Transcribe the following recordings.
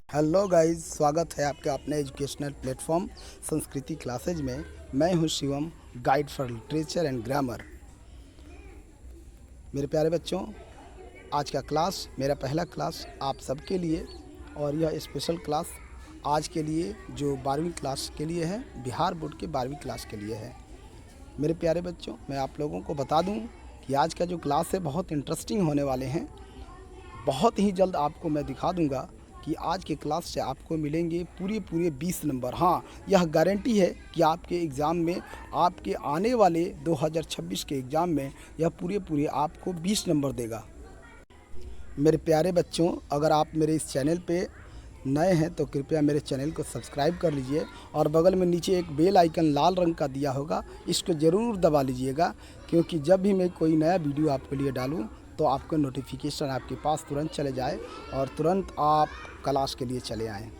Hello guys, स्वागत है आपके अपने एजुकेशनल प्लेटफॉर्म संस्कृति क्लासेज में। मैं हूं Shivam, guide for literature and grammar. मेरे प्यारे बच्चों, आज का क्लास मेरा पहला क्लास आप सबके लिए, और यह स्पेशल क्लास आज के लिए जो 12वीं क्लास के लिए है, बिहार बोर्ड के 12वीं क्लास के लिए है। मेरे प्यारे बच्चों, मैं आप लोगों को बता दूं कि आज का जो क्लास है बहुत इंटरेस्टिंग होने वाले हैं। बहुत ही जल्द आपको मैं दिखा दूंगा कि आज के क्लास से आपको मिलेंगे पूरे 20 नंबर। हाँ, यह गारंटी है कि आपके एग्ज़ाम में, आपके आने वाले 2026 के एग्ज़ाम में यह पूरे आपको 20 नंबर देगा। मेरे प्यारे बच्चों, अगर आप मेरे इस चैनल पे नए हैं तो कृपया मेरे चैनल को सब्सक्राइब कर लीजिए, और बगल में नीचे एक बेल आइकन लाल रंग का दिया होगा, इसको ज़रूर दबा लीजिएगा, क्योंकि जब भी मैं कोई नया वीडियो आपके लिए डालूं तो आपको नोटिफिकेशन आपके पास तुरंत चले जाए और तुरंत आप क्लास के लिए चले आएँ।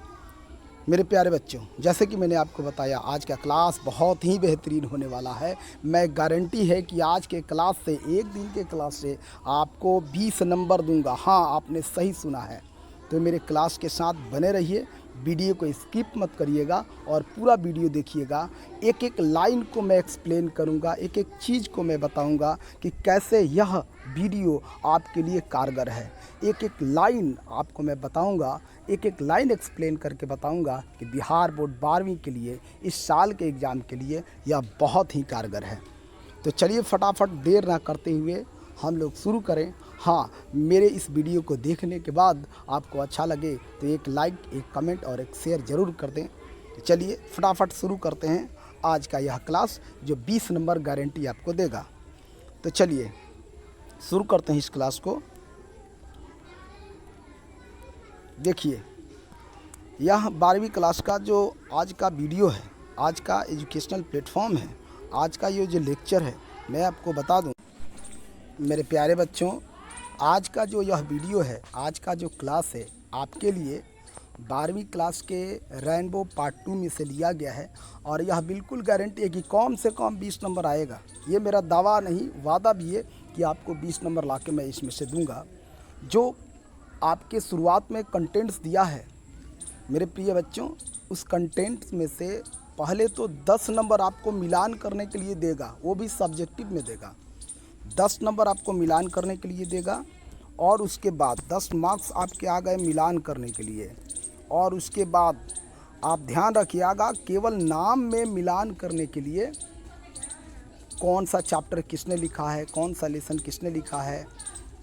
मेरे प्यारे बच्चों, जैसे कि मैंने आपको बताया, आज का क्लास बहुत ही बेहतरीन होने वाला है। मैं गारंटी है कि आज के क्लास से, एक दिन के क्लास से आपको 20 नंबर दूंगा। हाँ, आपने सही सुना है। तो मेरे क्लास के साथ बने रहिए, वीडियो को स्किप मत करिएगा और पूरा वीडियो देखिएगा। एक एक लाइन को मैं एक्सप्लेन करूंगा, एक एक चीज़ को मैं बताऊंगा कि कैसे यह वीडियो आपके लिए कारगर है। एक एक लाइन आपको मैं बताऊंगा, एक एक लाइन एक्सप्लेन करके बताऊंगा कि बिहार बोर्ड 12वीं के लिए, इस साल के एग्ज़ाम के लिए यह बहुत ही कारगर है। तो चलिए फटाफट देर ना करते हुए हम लोग शुरू करें। हाँ, मेरे इस वीडियो को देखने के बाद आपको अच्छा लगे तो एक लाइक, एक कमेंट और एक शेयर ज़रूर कर दें। तो चलिए फटाफट शुरू करते हैं आज का यह क्लास जो 20 नंबर गारंटी आपको देगा। तो चलिए शुरू करते हैं इस क्लास को। देखिए, यह 12वीं क्लास का जो आज का वीडियो है, आज का एजुकेशनल प्लेटफॉर्म है, आज का ये जो लेक्चर है, मैं आपको बता दूं मेरे प्यारे बच्चों, आज का जो यह वीडियो है, आज का जो क्लास है, आपके लिए 12वीं क्लास के रेनबो पार्ट 2 में से लिया गया है। और यह बिल्कुल गारंटी है कि कम से कम 20 नंबर आएगा। ये मेरा दावा नहीं, वादा भी है कि आपको 20 नंबर ला के मैं इसमें से दूंगा। जो आपके शुरुआत में कंटेंट्स दिया है मेरे प्रिय बच्चों, उस कंटेंट्स में से पहले तो 10 नंबर आपको मिलान करने के लिए देगा, वो भी सब्जेक्टिव में देगा। 10 नंबर आपको मिलान करने के लिए देगा, और उसके बाद 10 मार्क्स आपके आ गए मिलान करने के लिए। और उसके बाद आप ध्यान रखिएगा, केवल नाम में मिलान करने के लिए कौन सा चैप्टर किसने लिखा है, कौन सा लेसन किसने लिखा है,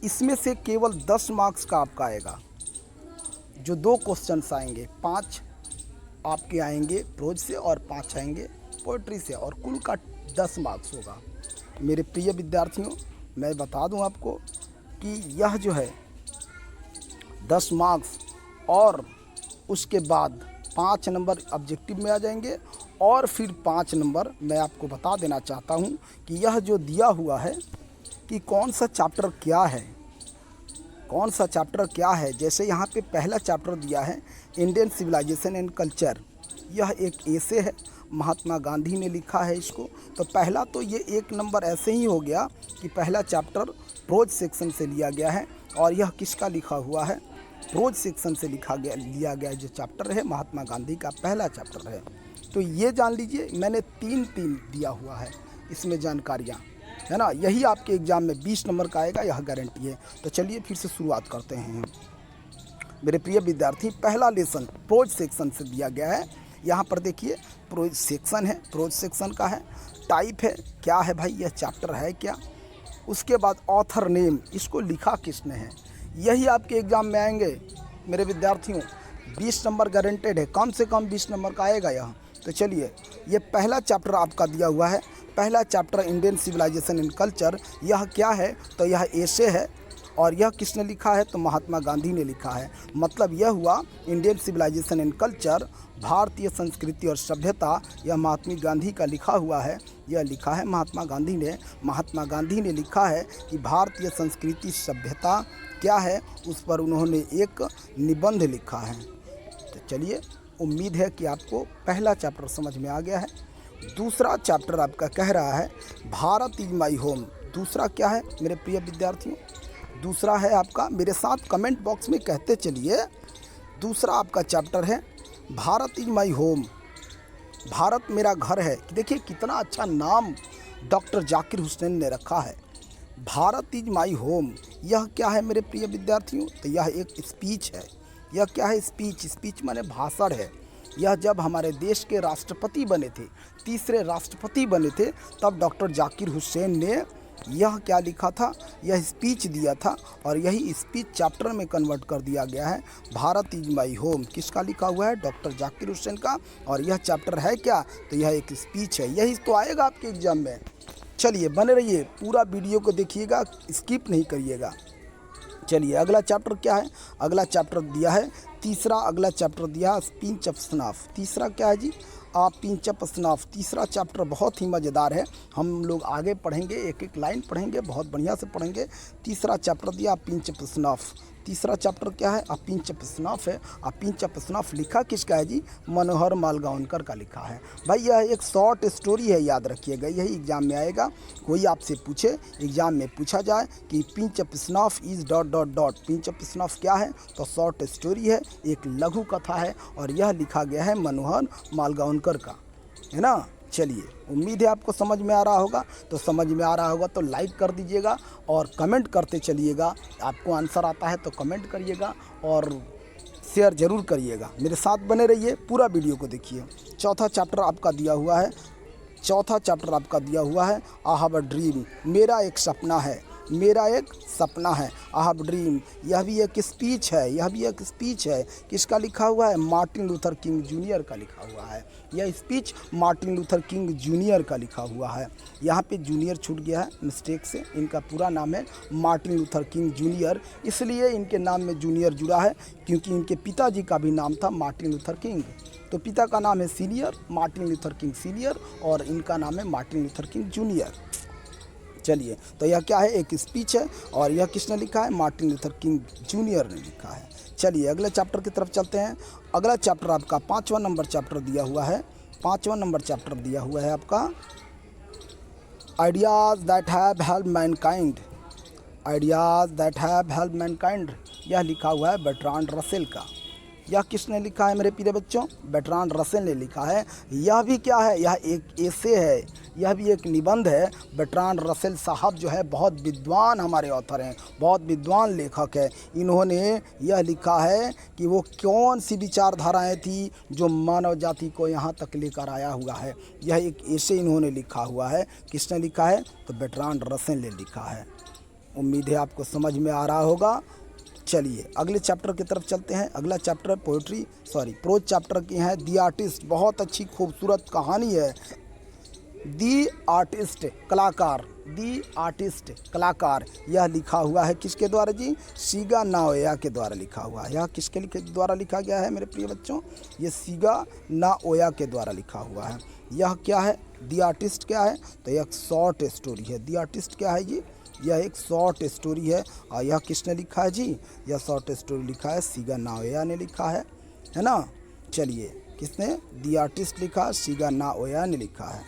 इसमें से केवल 10 मार्क्स का आपका आएगा। जो 2 क्वेश्चंस आएंगे, 5 आपके आएंगे प्रोज से और 5 आएंगे पोएट्री से, और कुल का 10 मार्क्स होगा। मेरे प्रिय विद्यार्थियों, मैं बता दूं आपको कि यह जो है 10 मार्क्स, और उसके बाद 5 नंबर ऑब्जेक्टिव में आ जाएंगे, और फिर 5 नंबर मैं आपको बता देना चाहता हूं कि यह जो दिया हुआ है कि कौन सा चैप्टर क्या है, कौन सा चैप्टर क्या है। जैसे यहाँ पे पहला चैप्टर दिया है इंडियन सिविलाइजेशन एंड कल्चर। यह एक एसे है, महात्मा गांधी ने लिखा है इसको। तो पहला तो ये 1 नंबर ऐसे ही हो गया कि पहला चैप्टर प्रोज सेक्शन से लिया गया है। और यह किसका लिखा हुआ है? प्रोज सेक्शन से लिया गया जो चैप्टर है, महात्मा गांधी का पहला चैप्टर है। तो ये जान लीजिए, मैंने 3 दिया हुआ है इसमें जानकारियाँ, है ना। यही आपके एग्ज़ाम में 20 नंबर का आएगा, यह गारंटी है। तो चलिए फिर से शुरुआत करते हैं मेरे प्रिय विद्यार्थी। पहला लेसन प्रोज सेक्शन से दिया गया है। यहाँ पर देखिए, प्रोज सेक्शन है, प्रोज सेक्शन का है, टाइप है, क्या है भाई, यह चैप्टर है क्या। उसके बाद ऑथर नेम, इसको लिखा किसने है, यही आपके एग्ज़ाम में आएंगे मेरे विद्यार्थियों। 20 नंबर गारंटेड है, कम से कम 20 नंबर का आएगा यहाँ। तो चलिए, ये पहला चैप्टर आपका दिया हुआ है, पहला chapter Indian civilization and culture. यह क्या है? तो यह एसे है, और यह किसने लिखा है? तो महात्मा गांधी ने लिखा है। मतलब यह हुआ इंडियन सिविलाइजेशन एंड कल्चर, भारतीय संस्कृति और सभ्यता, यह महात्मा गांधी का लिखा हुआ है। यह लिखा है महात्मा गांधी ने। महात्मा गांधी ने लिखा है कि भारतीय संस्कृति सभ्यता क्या है, उस पर उन्होंने एक निबंध लिखा है। तो चलिए, उम्मीद है कि आपको पहला चैप्टर समझ में आ गया है। दूसरा चैप्टर आपका कह रहा है भारत इज माई होम। दूसरा क्या है मेरे प्रिय विद्यार्थियों? दूसरा है आपका, मेरे साथ कमेंट बॉक्स में कहते चलिए, दूसरा आपका चैप्टर है Bharat is my home, Bharat मेरा घर है। देखिए कितना अच्छा नाम डॉक्टर जाकिर हुसैन ने रखा है, भारत इज माई होम। यह क्या है मेरे प्रिय विद्यार्थियों? तो यह एक स्पीच है। यह क्या है? स्पीच। स्पीच माने भाषण है। यह जब हमारे देश के राष्ट्रपति बने थे, तीसरे राष्ट्रपति बने थे, तब डॉक्टर जाकिर हुसैन ने यह क्या लिखा था? यह स्पीच दिया था और यही स्पीच चैप्टर में कन्वर्ट कर दिया गया है। भारत इज माई होम किसका लिखा हुआ है? डॉक्टर जाकिर हुसैन का। और यह चैप्टर है क्या? तो यह एक स्पीच है। यही तो आएगा आपके एग्जाम में। चलिए बने रहिए, पूरा वीडियो को देखिएगा, स्किप नहीं करिएगा। चलिए अगला चैप्टर क्या है? अगला चैप्टर दिया है तीसरा, अगला चैप्टर दिया है पिंच ऑफ स्नफ। तीसरा क्या है जी? Pinch of snuff. तीसरा चैप्टर बहुत ही मज़ेदार है, हम लोग आगे पढ़ेंगे, एक एक लाइन पढ़ेंगे, बहुत बढ़िया से पढ़ेंगे। तीसरा चैप्टर दिया पिंच ऑफ स्नफ। तीसरा चैप्टर क्या है? पिंच ऑफ स्नफ है। पिंच ऑफ स्नफ लिखा किसका है जी? मनोहर मालगांवकर का लिखा है। भाई यह एक शॉर्ट स्टोरी है, याद रखिएगा, यही एग्जाम में आएगा। कोई आपसे पूछे, एग्जाम में पूछा जाए कि pinch of snuff is dot dot dot, pinch of snuff क्या है? तो शॉर्ट स्टोरी है, एक लघु कथा है और यह लिखा गया है मनोहर मालगांवकर का, है ना। चलिए उम्मीद है आपको समझ में आ रहा होगा। तो समझ में आ रहा होगा तो लाइक कर दीजिएगा और कमेंट करते चलिएगा। आपको आंसर आता है तो कमेंट करिएगा और शेयर ज़रूर करिएगा। मेरे साथ बने रहिए, पूरा वीडियो को देखिए। चौथा चैप्टर आपका दिया हुआ है, चौथा चैप्टर आपका दिया हुआ है आई हैव अ ड्रीम, मेरा एक सपना है, मेरा एक सपना है। आई हैव ड्रीम, यह भी एक स्पीच है, यह भी एक स्पीच है। किसका लिखा हुआ है? मार्टिन लूथर किंग जूनियर का लिखा हुआ है। यह speech Martin Luther king junior का लिखा हुआ है। यहाँ पे जूनियर छूट गया है मिस्टेक से, इनका पूरा नाम है मार्टिन लूथर किंग जूनियर, इसलिए इनके नाम में जूनियर जुड़ा है क्योंकि इनके पिताजी का भी नाम था मार्टिन लूथर किंग। तो पिता का नाम है senior, Martin Luther king senior, और इनका नाम है मार्टिन लूथर किंग जूनियर। चलिए तो यह क्या है? एक स्पीच है और यह किसने लिखा है? मार्टिन लूथर किंग जूनियर ने लिखा है। चलिए अगले चैप्टर की तरफ चलते हैं। अगला चैप्टर आपका 5वां नंबर चैप्टर दिया हुआ है। 5वां नंबर चैप्टर दिया हुआ है आपका ideas that have help Mankind, ideas that have help Mankind. यह लिखा हुआ है बर्ट्रांड रसेल का। यह किसने लिखा है मेरे प्रिय बच्चों? बर्ट्रांड रसेल ने लिखा है। यह भी क्या है? यह एक एसे है, यह भी एक निबंध है। बर्ट्रांड रसेल साहब जो है बहुत विद्वान हमारे ऑथर हैं, बहुत विद्वान लेखक है। इन्होंने यह लिखा है कि वो कौन सी विचारधाराएं थी जो मानव जाति को यहाँ तक लेकर आया हुआ है। यह एक एसे इन्होंने लिखा हुआ है। किसने लिखा है? तो बर्ट्रांड रसेल ने लिखा है। उम्मीद है आपको समझ में आ रहा होगा। चलिए अगले चैप्टर की तरफ चलते हैं। अगला चैप्टर प्रोज चैप्टर की है दी आर्टिस्ट। बहुत अच्छी खूबसूरत कहानी है। दी आर्टिस्ट कलाकार, दी आर्टिस्ट कलाकार, यह लिखा हुआ है किसके द्वारा जी? सीगा नाओया के द्वारा लिखा हुआ है। यह किसके द्वारा लिखा गया है मेरे प्रिय बच्चों? ये सीगा नाओया के द्वारा लिखा हुआ है। यह क्या है? दी आर्टिस्ट क्या है? तो यह शॉर्ट स्टोरी है। दी आर्टिस्ट क्या है जी? यह एक शॉर्ट स्टोरी है। और यह किसने लिखा है जी? यह शॉर्ट स्टोरी लिखा है सीगा नाओया ने लिखा है ना। चलिए किसने? दी आर्टिस्ट लिखा, सीगा नाओया ने लिखा है।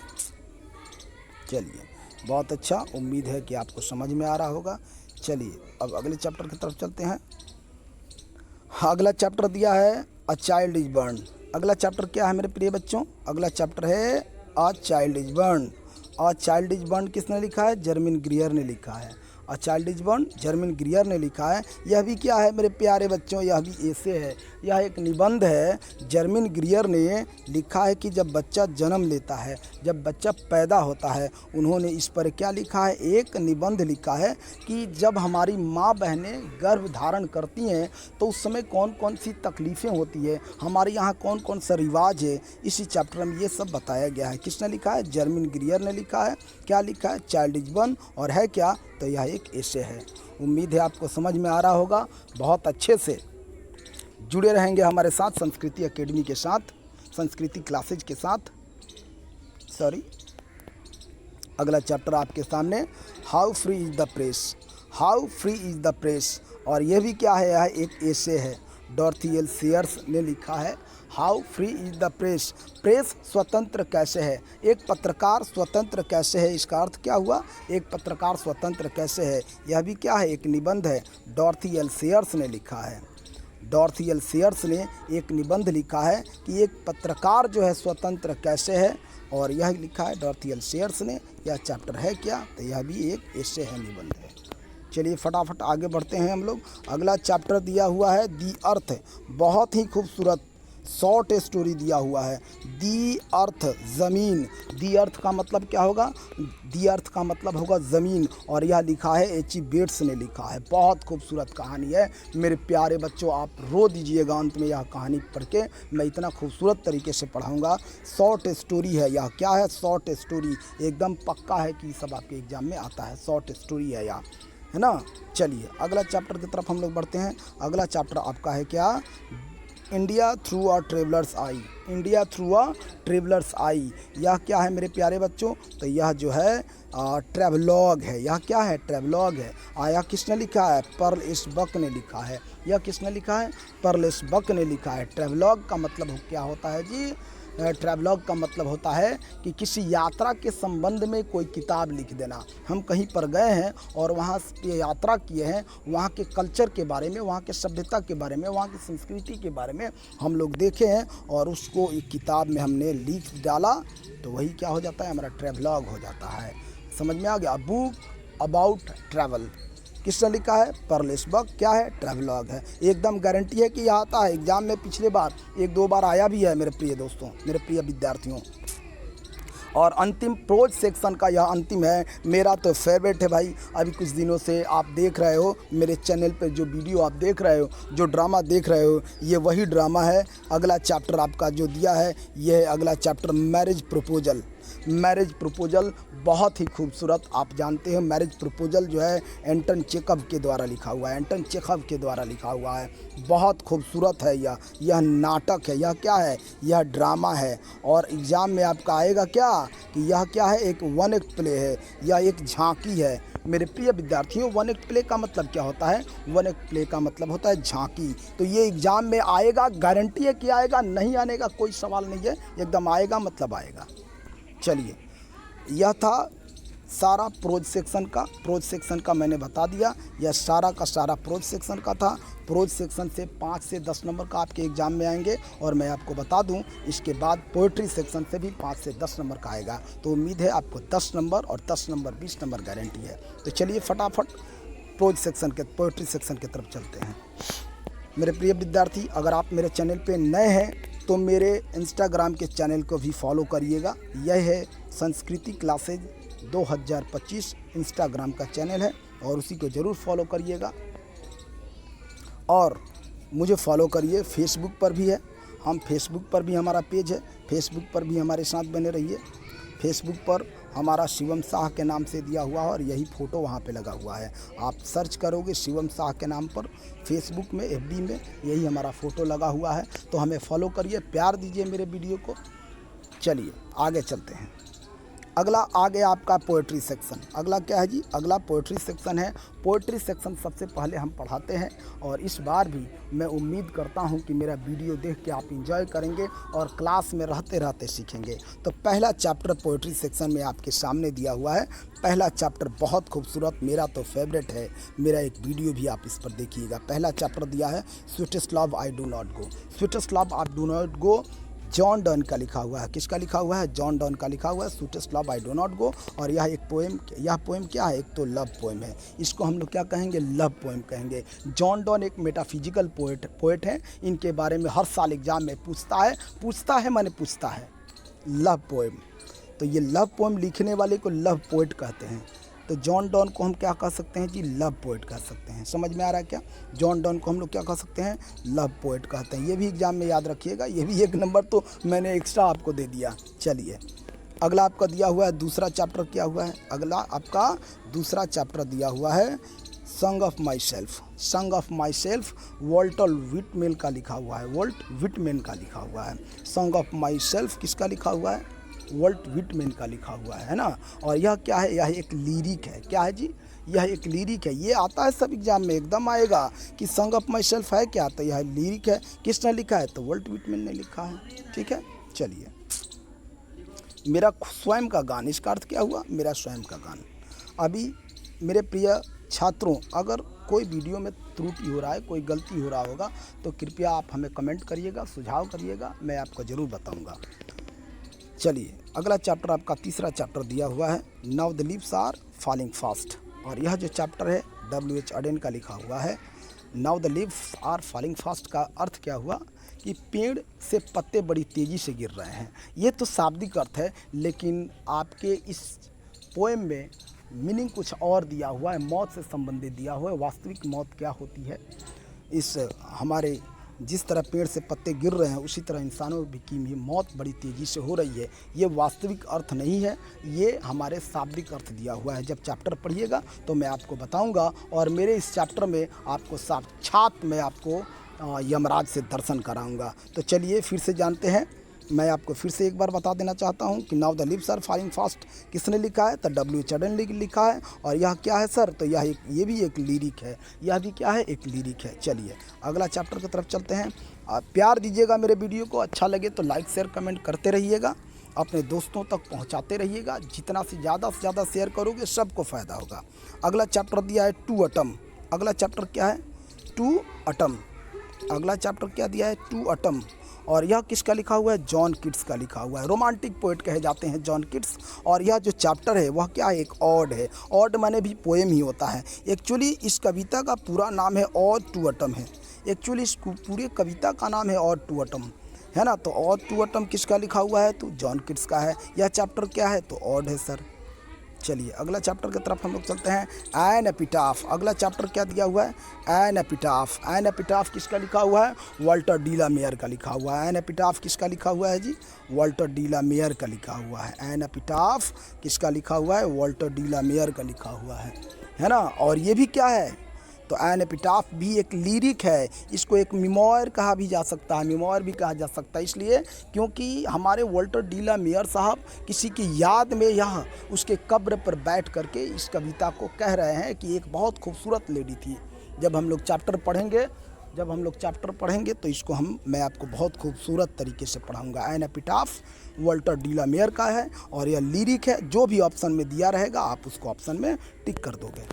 चलिए बहुत अच्छा, उम्मीद है कि आपको समझ में आ रहा होगा। चलिए अब अगले चैप्टर की तरफ चलते हैं। अगला चैप्टर दिया है अ चाइल्ड इज बर्न। अगला चैप्टर क्या है मेरे प्रिय बच्चों? अगला चैप्टर है a child is burn. A child is burn किसने लिखा है? जर्मिन ग्रियर ने लिखा है। अ चाइल्ड इज बर्न जर्मिन ग्रियर ने लिखा है। यह भी क्या है मेरे प्यारे बच्चों? यह भी ऐसे है, यह एक निबंध है। जर्मिन ग्रियर ने लिखा है कि जब बच्चा जन्म लेता है, जब बच्चा पैदा होता है, उन्होंने इस पर क्या लिखा है? एक निबंध लिखा है कि जब हमारी माँ बहनें गर्भ धारण करती हैं तो उस समय कौन कौन सी तकलीफ़ें होती है, हमारे यहाँ कौन कौन सा रिवाज है। इसी चैप्टर में ये सब बताया गया है। किसने लिखा है? जर्मिन ग्रियर ने लिखा है। क्या लिखा है? Child is burn. और है क्या? तो यह एक ऐसे है। उम्मीद है आपको समझ में आ रहा होगा। बहुत अच्छे से जुड़े रहेंगे हमारे साथ संस्कृति एकेडमी के साथ, संस्कृति क्लासेज के साथ। अगला चैप्टर आपके सामने how free is the press, how free is the press. और यह भी क्या है? यह एक ऐसे है, डॉर्थी एल सेयर्स ने लिखा है। How free is the press, press स्वतंत्र कैसे है, एक पत्रकार स्वतंत्र कैसे है। इसका अर्थ क्या हुआ? एक पत्रकार स्वतंत्र कैसे है। यह भी क्या है? एक निबंध है, डॉर्थी एल सेयर्स ने लिखा है। डॉर्थी एल सेयर्स ने एक निबंध लिखा है कि एक पत्रकार जो है स्वतंत्र कैसे है, और यह लिखा है डॉर्थी एल सेयर्स ने। यह चैप्टर है क्या, तो यह भी एक एसे है, निबंध है। चलिए फटाफट आगे बढ़ते हैं हम लोग। अगला चैप्टर दिया हुआ है दी अर्थ, बहुत ही खूबसूरत शॉर्ट स्टोरी दिया हुआ है। दी अर्थ, ज़मीन। दी अर्थ का मतलब क्या होगा, दी अर्थ का मतलब होगा ज़मीन, और यह लिखा है H.G. बेट्स ने लिखा है। बहुत खूबसूरत कहानी है मेरे प्यारे बच्चों, आप रो दीजिएगा अंत में यह कहानी पढ़ के, मैं इतना खूबसूरत तरीके से पढ़ाऊँगा। शॉर्ट स्टोरी है यह। क्या है, शॉर्ट स्टोरी। एकदम पक्का है कि सब आपके एग्जाम में आता है, शॉर्ट स्टोरी है यह, है ना। चलिए अगला चैप्टर की तरफ हम लोग बढ़ते हैं। अगला चैप्टर आपका है क्या, India through a traveller's eye. India through a traveller's eye, यह क्या है मेरे प्यारे बच्चों, तो यह जो है ट्रैवलॉग है। यह क्या है, ट्रैवलॉग है। यह किसने लिखा है, पर्ल एस बक ने लिखा है। यह किसने लिखा है, पर्ल एस बक ने लिखा है। ट्रैवलॉग का मतलब क्या होता है जी, ट्रैवलॉग का मतलब होता है कि किसी यात्रा के संबंध में कोई किताब लिख देना। हम कहीं पर गए हैं और वहाँ पे यात्रा किए हैं, वहाँ के कल्चर के बारे में, वहाँ के सभ्यता के बारे में, वहाँ की संस्कृति के बारे में हम लोग देखे हैं और उसको एक किताब में हमने लिख डाला, तो वही क्या हो जाता है, हमारा ट्रैवलॉग हो जाता है। समझ में आ गया, बुक अबाउट ट्रैवल। किसने लिखा है, पर्ल एस बक। क्या है, ट्रैवलॉग है। एकदम गारंटी है कि यह आता है एग्जाम में, पिछले बार 1-2 बार आया भी है मेरे प्रिय दोस्तों, मेरे प्रिय विद्यार्थियों। और अंतिम प्रोज सेक्शन का यह अंतिम है, मेरा तो फेवरेट है भाई। अभी कुछ दिनों से आप देख रहे हो मेरे चैनल पर जो वीडियो आप देख रहे हो, जो ड्रामा देख रहे हो, ये वही ड्रामा है। अगला चैप्टर आपका जो दिया है, ये है अगला chapter, marriage proposal. Marriage proposal बहुत ही खूबसूरत, आप जानते हैं मैरिज प्रपोजल जो है एंटन चेखव के द्वारा लिखा हुआ है, एंटन चेखव के द्वारा लिखा हुआ है। बहुत खूबसूरत है यह नाटक है, यह क्या है, यह ड्रामा है। और एग्ज़ाम में आपका आएगा क्या कि यह क्या है, एक वन एक्ट प्ले है, यह एक झांकी है। मेरे प्रिय विद्यार्थियों, वन एक्ट प्ले का मतलब क्या होता है, वन एक्ट प्ले का मतलब होता है झांकी। तो ये एग्ज़ाम में आएगा, गारंटी है कि आएगा, नहीं आने का कोई सवाल नहीं है, एकदम आएगा मतलब आएगा। चलिए यह था सारा प्रोज सेक्शन का मैंने बता दिया। यह सारा का सारा प्रोज सेक्शन का था। प्रोज सेक्शन से 5 से 10 नंबर का आपके एग्ज़ाम में आएंगे, और मैं आपको बता दूं इसके बाद पोएट्री सेक्शन से भी 5 से 10 नंबर का आएगा। तो उम्मीद है आपको 10 नंबर और 10 नंबर 20 नंबर गारंटी है। तो चलिए फटाफट प्रोज सेक्शन के, पोएट्री सेक्शन की तरफ चलते हैं। मेरे प्रिय विद्यार्थी, अगर आप मेरे चैनल पे नए हैं तो मेरे इंस्टाग्राम के चैनल को भी फॉलो करिएगा। यह है संस्कृति क्लासेज 2025 इंस्टाग्राम का चैनल है, और उसी को ज़रूर फॉलो करिएगा। और मुझे फॉलो करिए, फेसबुक पर भी है, हम फेसबुक पर भी हमारा पेज है, फेसबुक पर भी हमारे साथ बने रहिए। फेसबुक पर हमारा शिवम शाह के नाम से दिया हुआ है, और यही फ़ोटो वहाँ पे लगा हुआ है। आप सर्च करोगे शिवम शाह के नाम पर फेसबुक में, FB में, यही हमारा फ़ोटो लगा हुआ है। तो हमें फॉलो करिए, प्यार दीजिए मेरे वीडियो को। चलिए आगे चलते हैं। अगला आ गया आपका पोएट्री सेक्शन। अगला क्या है जी, अगला पोएट्री सेक्शन है। पोएट्री सेक्शन सबसे पहले हम पढ़ाते हैं, और इस बार भी मैं उम्मीद करता हूं कि मेरा वीडियो देख के आप एंजॉय करेंगे और क्लास में रहते रहते सीखेंगे। तो पहला चैप्टर पोएट्री सेक्शन में आपके सामने दिया हुआ है। पहला चैप्टर बहुत खूबसूरत, मेरा तो फेवरेट है, मेरा एक वीडियो भी आप इस पर देखिएगा। पहला चैप्टर दिया है sweetest love I do not go. Sweetest love I do not go John Donne का लिखा हुआ है। किसका लिखा हुआ है, जॉन डन का लिखा हुआ है, sweetest love I do not go. और यह एक पोएम, यह पोएम क्या है, एक तो लव पोएम है, इसको हम लोग क्या कहेंगे, लव पोएम कहेंगे। जॉन डन एक मेटाफिजिकल पोएट है, इनके बारे में हर साल एग्जाम में पूछता है लव पोएम। तो ये लव पोएम लिखने वाले को लव पोएट कहते हैं। तो जॉन डन को हम क्या कह सकते हैं जी, लव पोएट कह सकते हैं। समझ में आ रहा है क्या, जॉन डन को हम लोग क्या कह सकते हैं, लव पोएट कहते हैं। ये भी एग्जाम में याद रखिएगा, ये भी 1 नंबर तो मैंने एक्स्ट्रा आपको दे दिया। चलिए अगला आपका दिया हुआ है दूसरा चैप्टर, क्या हुआ है, अगला आपका दूसरा चैप्टर दिया हुआ है song of myself. Song of myself Walter Whitman का लिखा हुआ है, वॉल्ट विटमेन का लिखा हुआ है। सॉन्ग ऑफ माई सेल्फ किसका लिखा हुआ है, वॉल्ट विटमेन का लिखा हुआ है ना। और यह क्या है, यह एक लिरिक है। क्या है जी, यह एक लिरिक है। ये आता है सब एग्जाम में, एकदम आएगा कि सॉन्ग ऑफ माई सेल्फ है क्या, तो यह लिरिक है। किसने लिखा है, तो वॉल्ट विटमेन ने लिखा है। ठीक है, चलिए मेरा स्वयं का गान, इसका अर्थ क्या हुआ, मेरा स्वयं का गान। अभी मेरे प्रिय छात्रों, अगर कोई वीडियो में त्रुटि हो रहा है, कोई गलती हो रहा होगा तो कृपया आप हमें कमेंट करिएगा, सुझाव करिएगा, मैं आपको ज़रूर बताऊंगा। चलिए अगला चैप्टर आपका तीसरा चैप्टर दिया हुआ है, now the leaves are falling fast. और यह जो चैप्टर है W.H. अडेन का लिखा हुआ है। Now the leaves are falling fast का अर्थ क्या हुआ कि पेड़ से पत्ते बड़ी तेज़ी से गिर रहे हैं। ये तो शाब्दिक अर्थ है, लेकिन आपके इस पोएम में मीनिंग कुछ और दिया हुआ है, मौत से संबंधित दिया हुआ है। वास्तविक मौत क्या होती है, इस हमारे जिस तरह पेड़ से पत्ते गिर रहे हैं उसी तरह इंसानों की भी मौत बड़ी तेज़ी से हो रही है। ये वास्तविक अर्थ नहीं है, ये हमारे शाब्दिक अर्थ दिया हुआ है। जब चैप्टर पढ़िएगा तो मैं आपको बताऊंगा, और मेरे इस चैप्टर में आपको साक्षात मैं आपको यमराज से दर्शन कराऊंगा। तो चलिए फिर से जानते हैं। मैं आपको फिर से एक बार बता देना चाहता हूं कि now the leaves are falling fast किसने लिखा है, तो W.H. अडेन लिखा है। और यह क्या है सर, तो ये भी एक लिरिक है, यह भी क्या है, एक लिरिक है। चलिए अगला चैप्टर की तरफ चलते हैं। प्यार दीजिएगा मेरे वीडियो को, अच्छा लगे तो लाइक शेयर कमेंट करते रहिएगा, अपने दोस्तों तक पहुँचाते रहिएगा। जितना से ज़्यादा शेयर करोगे सबको फ़ायदा होगा। अगला चैप्टर दिया है टू अटम। अगला चैप्टर क्या है, टू अटम। अगला चैप्टर क्या दिया है, टू अटम। और यह किसका लिखा हुआ है, जॉन किट्स का लिखा हुआ है। रोमांटिक पोएट कहे जाते हैं जॉन किट्स। और यह जो चैप्टर है वह क्या है, एक ऑड है। ऑड माने भी पोएम ही होता है। एक्चुअली इस कविता का पूरा नाम है ऑड टू अटम है। एक्चुअली इस पूरे कविता का नाम है ऑड टू अटम, है ना। तो ऑड टू अटम किसका लिखा हुआ है, तो जॉन किट्स का है। यह चैप्टर क्या है, तो ऑड है सर। चलिए अगला चैप्टर की तरफ हम लोग चलते हैं। N epitaph. अगला चैप्टर क्या दिया हुआ है, एन एपिटाफ। एन एपिटाफ किसका लिखा हुआ है, वाल्टर डी ला मेयर का लिखा हुआ है। एन एपिटाफ किसका लिखा हुआ है जी, वाल्टर डी ला मेयर का लिखा हुआ है। एन एपिटाफ किसका लिखा हुआ है, वाल्टर डी ला मेयर का लिखा हुआ है ना। और ये भी क्या है, तो एन एपिटाफ भी एक लिरिक है। इसको एक मेमोयर कहा भी जा सकता है, मेमोयर भी कहा जा सकता है। इसलिए क्योंकि हमारे वाल्टर डी ला मेयर साहब किसी की याद में यह उसके कब्र पर बैठ करके इस कविता को कह रहे हैं कि एक बहुत खूबसूरत लेडी थी। जब हम लोग चैप्टर पढ़ेंगे तो इसको मैं आपको बहुत खूबसूरत तरीके से पढ़ाऊँगा। An epitaph Walter de la Mare का है और यह लिरिक है। जो भी ऑप्शन में दिया रहेगा आप उसको ऑप्शन में टिक कर दोगे।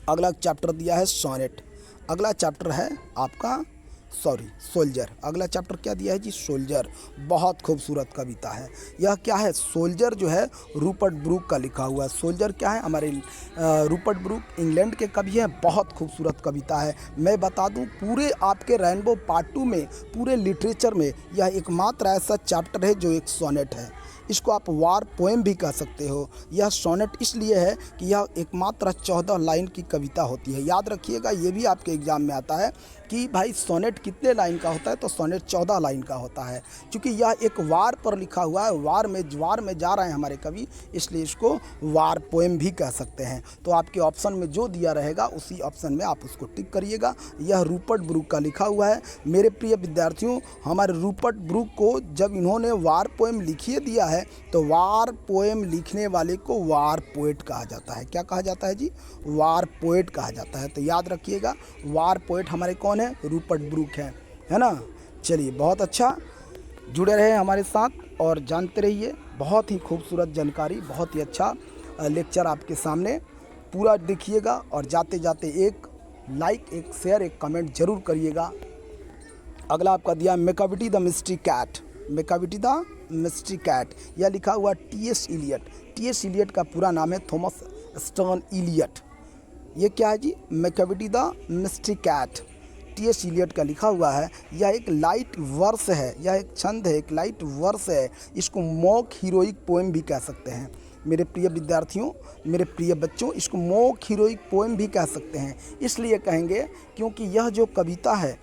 अगला चैप्टर दिया है सोनेट। अगला चैप्टर है आपका सोल्जर। अगला चैप्टर क्या दिया है जी, सोल्जर। बहुत खूबसूरत कविता है। यह क्या है, सोल्जर जो है रूपर्ट ब्रूक का लिखा हुआ है। सोल्जर क्या है, हमारे रूपर्ट ब्रूक इंग्लैंड के कवि हैं। बहुत खूबसूरत कविता है। मैं बता दूं पूरे आपके रेनबो पार्ट 2 में, पूरे लिटरेचर में यह एकमात्र ऐसा चैप्टर है जो एक सोनेट है। इसको आप वार पोएम भी कह सकते हो। यह सोनेट इसलिए है कि यह एकमात्र 14 लाइन की कविता होती है। याद रखिएगा, ये भी आपके एग्जाम में आता है कि भाई सोनेट कितने लाइन का होता है, तो सोनेट 14 लाइन का होता है। क्योंकि यह एक वार पर लिखा हुआ है, वार में जा रहे हैं हमारे कवि, इसलिए इसको वार पोएम भी कह सकते हैं। तो आपके ऑप्शन में जो दिया रहेगा उसी ऑप्शन में आप उसको टिक करिएगा। यह रूपर्ट ब्रूक का लिखा हुआ है। मेरे प्रिय विद्यार्थियों, हमारे रूपर्ट ब्रूक को जब इन्होंने वार पोएम लिखिए दिया है तो वार पोएम लिखने वाले को वार पोएट कहा जाता है। क्या कहा जाता है जी, वार पोएट कहा जाता है। तो याद रखिएगा, वार पोएट हमारे कौन है, रूपर्ट ब्रूक है ना। चलिए बहुत अच्छा, जुड़े रहे हमारे साथ और जानते रहिए। बहुत ही खूबसूरत जानकारी, बहुत ही अच्छा लेक्चर आपके सामने। पूरा देखिएगा और जाते जाते एक लाइक, एक शेयर, एक कमेंट जरूर करिएगा। अगला आपका दिया Macavity the mystery cat. Macavity the mystery cat, यह लिखा हुआ T.S. इलियट। T.S. इलियट का पूरा नाम है थॉमस स्टर्न इलियट। ये क्या है जी, Macavity the mystery cat, T.S. Eliot का लिखा हुआ है। यह एक लाइट वर्स है, यह एक छंद है, एक लाइट वर्स है। इसको मॉक हीरोइक पोएम भी कह सकते हैं। मेरे प्रिय विद्यार्थियों, मेरे प्रिय बच्चों, इसको मॉक हीरोइक पोएम भी कह सकते हैं। इसलिए कहेंगे क्योंकि यह जो कविता है,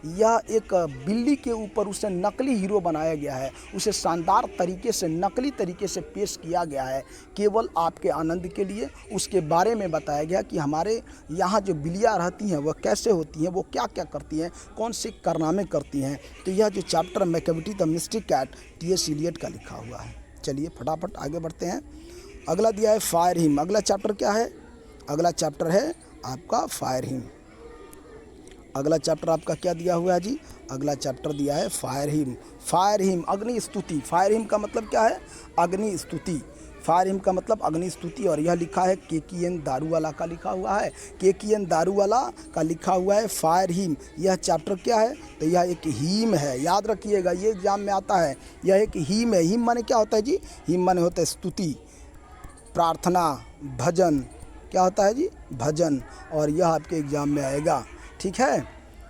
यह एक बिल्ली के ऊपर उसे नकली हीरो बनाया गया है। उसे शानदार तरीके से, नकली तरीके से पेश किया गया है, केवल आपके आनंद के लिए। उसके बारे में बताया गया कि हमारे यहाँ जो बिल्लियाँ रहती हैं वह कैसे होती हैं, वो क्या क्या करती हैं, कौन से कारनामे करती हैं। तो यह जो chapter Macavity the mystery cat T.S. Eliot का लिखा हुआ है। चलिए फटाफट आगे बढ़ते हैं। अगला दिया है फायर हिम। अगला चैप्टर क्या है, अगला चैप्टर है आपका फायर हिम। अगला चैप्टर आपका क्या दिया हुआ है जी, अगला चैप्टर दिया है फायर हिम। फायर हिम, अग्नि स्तुति। फायर हिम का मतलब क्या है, अग्नि स्तुति। फायर हिम का मतलब अग्नि स्तुति, और यह लिखा है KKN दारूवाला का लिखा हुआ है, KKN दारूवाला का लिखा हुआ है फायर हिम। यह चैप्टर क्या है? तो यह एक हीम है, याद रखिएगा, ये एग्जाम में आता है। यह एक हीम है। हीम माने क्या होता है जी? हीम माने होता है स्तुति, प्रार्थना, भजन। क्या होता है जी? भजन। और यह आपके एग्ज़ाम में आएगा, ठीक है।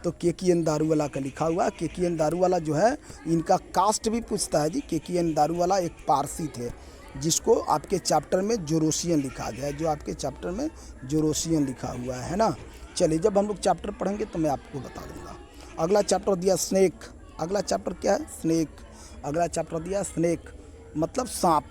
तो KKN दारूवाला का लिखा हुआ है। KKN दारूवाला जो है, इनका कास्ट भी पूछता है जी। KKN दारूवाला एक पारसी थे, जिसको आपके चैप्टर में जोरोसियन लिखा गया है, जो आपके चैप्टर में जोरोसियन लिखा हुआ है ना। चलिए, जब हम लोग चैप्टर पढ़ेंगे तो मैं आपको बता दूँगा। अगला चैप्टर दिया स्नेक। अगला चैप्टर क्या है? स्नेक। अगला चैप्टर दिया स्नेक मतलब सांप।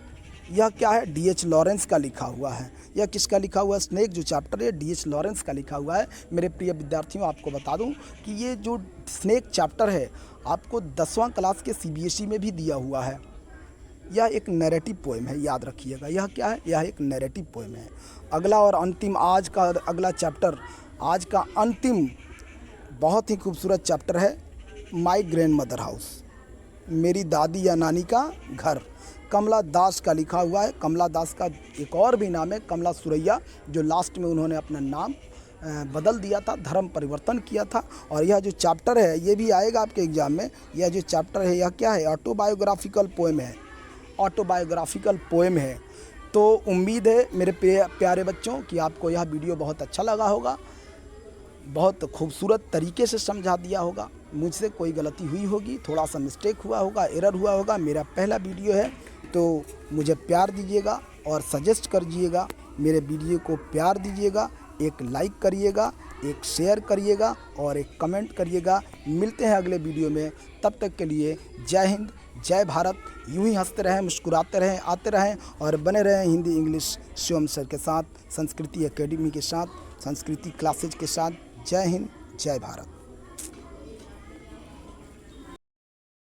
यह क्या है? DH लॉरेंस का लिखा हुआ है। यह किसका लिखा हुआ है? स्नेक जो चैप्टर है DH लॉरेंस का लिखा हुआ है। मेरे प्रिय विद्यार्थियों, आपको बता दूं कि ये जो स्नेक चैप्टर है, आपको 10वां क्लास के CBSE में भी दिया हुआ है। यह एक नैरेटिव पोएम है, याद रखिएगा। यह क्या है? यह एक नैरेटिव पोएम है। अगला और अंतिम, आज का अगला चैप्टर, आज का अंतिम बहुत ही खूबसूरत चैप्टर है माई ग्रैंड मदर हाउस, मेरी दादी या नानी का घर। कमला दास का लिखा हुआ है। कमला दास का एक और भी नाम है कमला सुरैया, जो लास्ट में उन्होंने अपना नाम बदल दिया था, धर्म परिवर्तन किया था। और यह जो चैप्टर है, ये भी आएगा आपके एग्ज़ाम में। यह जो चैप्टर है, यह क्या है? ऑटोबायोग्राफिकल पोएम है। ऑटोबायोग्राफिकल पोएम है। तो उम्मीद है मेरे प्यारे बच्चों कि आपको यह वीडियो बहुत अच्छा लगा होगा, बहुत खूबसूरत तरीके से समझा दिया होगा। मुझसे कोई गलती हुई होगी, थोड़ा सा मिस्टेक हुआ होगा, एरर हुआ होगा। मेरा पहला वीडियो है, तो मुझे प्यार दीजिएगा और सजेस्ट करिएगा। मेरे वीडियो को प्यार दीजिएगा, एक लाइक करिएगा, एक शेयर करिएगा और एक कमेंट करिएगा। मिलते हैं अगले वीडियो में, तब तक के लिए जय हिंद, जय भारत। यूं ही हंसते रहें, मुस्कुराते रहें, आते रहें और बने रहें हिंदी इंग्लिश शिवम सर के साथ, संस्कृति एकेडमी के साथ, संस्कृति क्लासेज के साथ। जय हिंद, जय भारत।